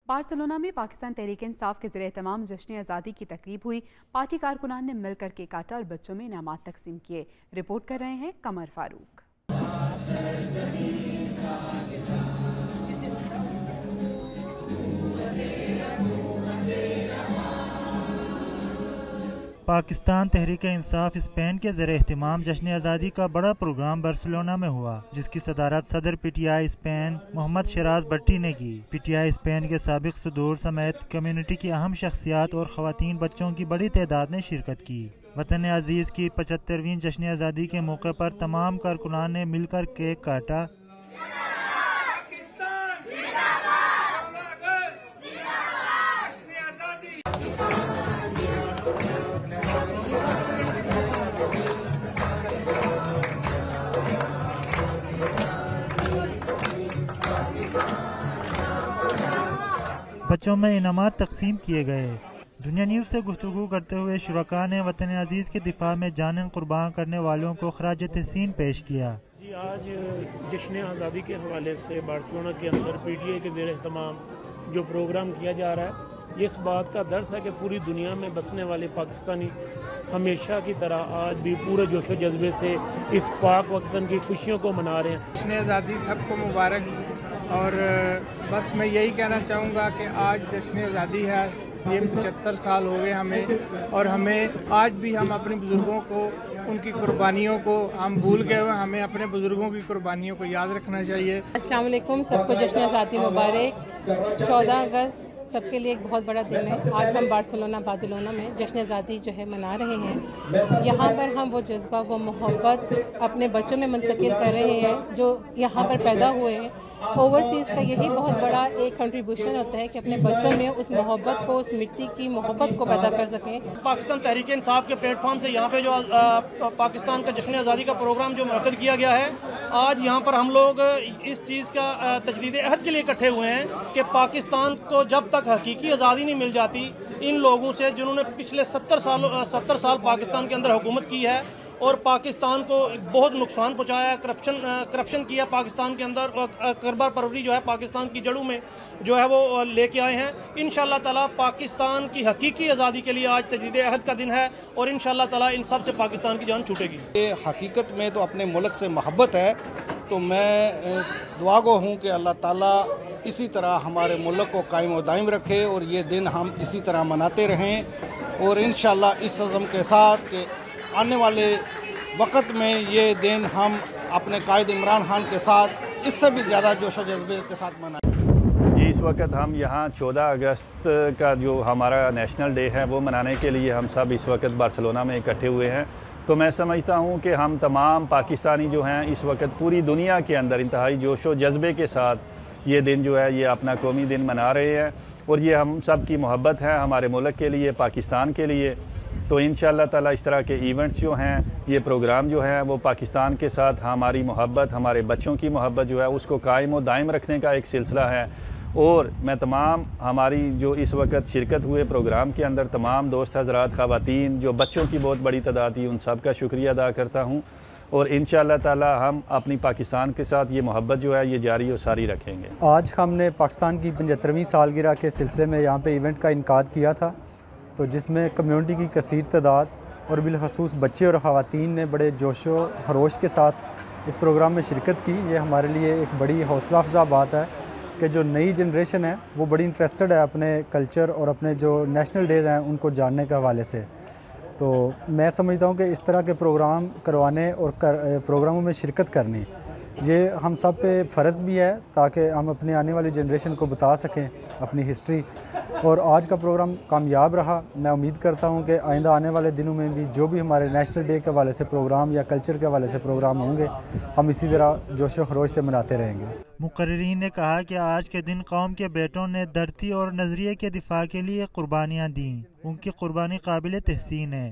Barcelona में पाकिस्तान तहरीक इंसाफ के ज़रिए तमाम जश्न आज़ादी की तकरीब हुई। पार्टी कारकुनान ने मिलकर केक काटा और बच्चों में इनामात तकसीम किए। रिपोर्ट कर रहे हैं कमर फारूक। पाकिस्तान तहरीक इंसाफ स्पेन के ज़रिए एहतमाम जश्न आज़ादी का बड़ा प्रोग्राम बार्सिलोना में हुआ, जिसकी सदारत सदर पीटीआई स्पेन मोहम्मद शराज भट्टी ने की। पीटीआई स्पेन के साबिक सदूर समेत कम्युनिटी की अहम शख्सियात और ख़वातीन बच्चों की बड़ी तादाद ने शिरकत की। वतन अजीज़ की 75वीं जश्न आज़ादी के मौके पर तमाम कारकुनान ने मिलकर केक काटा। बच्चों में इनामात तकसीम किए गए। दुनिया न्यूज़ से गुफ्तगू करते हुए शुरका ने वतन अजीज़ के दिफा में जान कुर्बान करने वालों को खराज तहसीन पेश किया। जी, आज जश्न आज़ादी के हवाले से बार्सिलोना के अंदर पीटीआई के ज़ेर एहतमाम जो प्रोग्राम किया जा रहा है, ये इस बात का दर्स है कि पूरी दुनिया में बसने वाले पाकिस्तानी हमेशा की तरह आज भी पूरे जोश व जज्बे से इस पाक वतन की खुशियों को मना रहे हैं। जश्न आज़ादी सबको मुबारक। और बस मैं यही कहना चाहूँगा कि आज जश्न आज़ादी है, ये 75 साल हो गए हमें, और हमें आज भी हम अपने बुज़ुर्गों को, उनकी कुर्बानियों को हम भूल गए हुए। हमें अपने बुज़ुर्गों की कुर्बानियों को याद रखना चाहिए। अस्सलाम वालेकुम, सबको जश्न आज़ादी मुबारक। 14 अगस्त सबके लिए एक बहुत बड़ा दिन है। आज हम बार्सिलोना में जश्न आज़ादी जो है मना रहे हैं। यहाँ पर हम वो जज्बा, वो मोहब्बत अपने बच्चों में मुंतकिल कर रहे हैं जो यहाँ पर पैदा हुए हैं। ओवरसीज़ का यही बहुत बड़ा एक कंट्रीब्यूशन होता है कि अपने बच्चों में उस मोहब्बत को, उस मिट्टी की मोहब्बत को पैदा कर सकें। पाकिस्तान तहरीक इंसाफ के प्लेटफॉर्म से यहाँ पे जो पाकिस्तान का जश्न आज़ादी का प्रोग्राम जो मुनक़्क़िद किया गया है, आज यहाँ पर हम लोग इस चीज़ का तजदीद अहद के लिए इकट्ठे हुए हैं कि पाकिस्तान को जब तक हकीकी आज़ादी नहीं मिल जाती, इन लोगों से जिन्होंने पिछले 70 साल पाकिस्तान के अंदर हुकूमत की है और पाकिस्तान को बहुत नुकसान पहुंचाया, करप्शन किया पाकिस्तान के अंदर, और करबर परवरी जो है पाकिस्तान की जड़ों में जो है वो लेके आए हैं। इंशाअल्लाह ताला पाकिस्तान की हकीकी आज़ादी के लिए आज तजदीद अहद का दिन है और इंशाअल्लाह ताला इन सब से पाकिस्तान की जान छूटेगी। ये हकीकत में तो अपने मुल्क से मोहब्बत है, तो मैं दुआ गो हूँ कि अल्लाह ताला इसी तरह हमारे मुल्क को कायम व दायम रखे और ये दिन हम इसी तरह मनाते रहें। और इंशाअल्लाह इस अज़म के साथ कि आने वाले वक़्त में ये दिन हम अपने कायद इमरान खान के साथ इससे भी ज़्यादा जोश व जज्बे के साथ मनाएं। जी, इस वक्त हम यहाँ 14 अगस्त का जो हमारा नेशनल डे है वो मनाने के लिए हम सब इस वक्त बार्सिलोना में इकट्ठे हुए हैं। तो मैं समझता हूँ कि हम तमाम पाकिस्तानी जो हैं इस वक्त पूरी दुनिया के अंदर इंतहाई जोश व जज्बे के साथ ये दिन जो है ये अपना कौमी दिन मना रहे हैं और ये हम सब की मोहब्बत है हमारे मुल्क के लिए, पाकिस्तान के लिए। तो इंशाअल्लाह ताला इस तरह के इवेंट्स जो हैं, ये प्रोग्राम जो हैं वो पाकिस्तान के साथ हमारी मोहब्बत, हमारे बच्चों की मोहब्बत जो है उसको कायम व दायम रखने का एक सिलसिला है। और मैं तमाम हमारी जो इस वक्त शिरकत हुए प्रोग्राम के अंदर तमाम दोस्त हज़रात, ख़वातीन, जो बच्चों की बहुत बड़ी तादाद थी, उन सब का शुक्रिया अदा करता हूँ। और इंशाअल्लाह ताला हम अपनी पाकिस्तान के साथ ये मोहब्बत जो है ये जारी और सारी रखेंगे। आज हमने पाकिस्तान की 75वीं सालगिरह के सिलसिले में यहाँ पे इवेंट का इनकाद किया था, तो जिसमें कम्युनिटी की कसीर तादाद और बिलखसूस बच्चे और ख़वातीन ने बड़े जोश व खरोश के साथ इस प्रोग्राम में शिरकत की। ये हमारे लिए एक बड़ी हौसला अफजा बात है कि जो नई जनरेशन है वो बड़ी इंटरेस्टेड है अपने कल्चर और अपने जो नेशनल डेज़ हैं उनको जानने के हवाले से। तो मैं समझता हूँ कि इस तरह के प्रोग्राम करवाने और प्रोग्रामों में शिरकत करनी ये हम सब पे फ़र्ज़ भी है, ताकि हम अपने आने वाली जनरेशन को बता सकें अपनी हिस्ट्री। और आज का प्रोग्राम कामयाब रहा। मैं उम्मीद करता हूं कि आइंदा आने वाले दिनों में भी जो भी हमारे नेशनल डे के हवाले से प्रोग्राम या कल्चर के हवाले से प्रोग्राम होंगे, हम इसी तरह जोश व खरोश से मनाते रहेंगे। मुकर्रिरीन ने कहा कि आज के दिन कौम के बेटों ने धरती और नज़रिए के दिफा के लिए कुर्बानियाँ दी। उनकी कुर्बानी काबिल तहसीन है।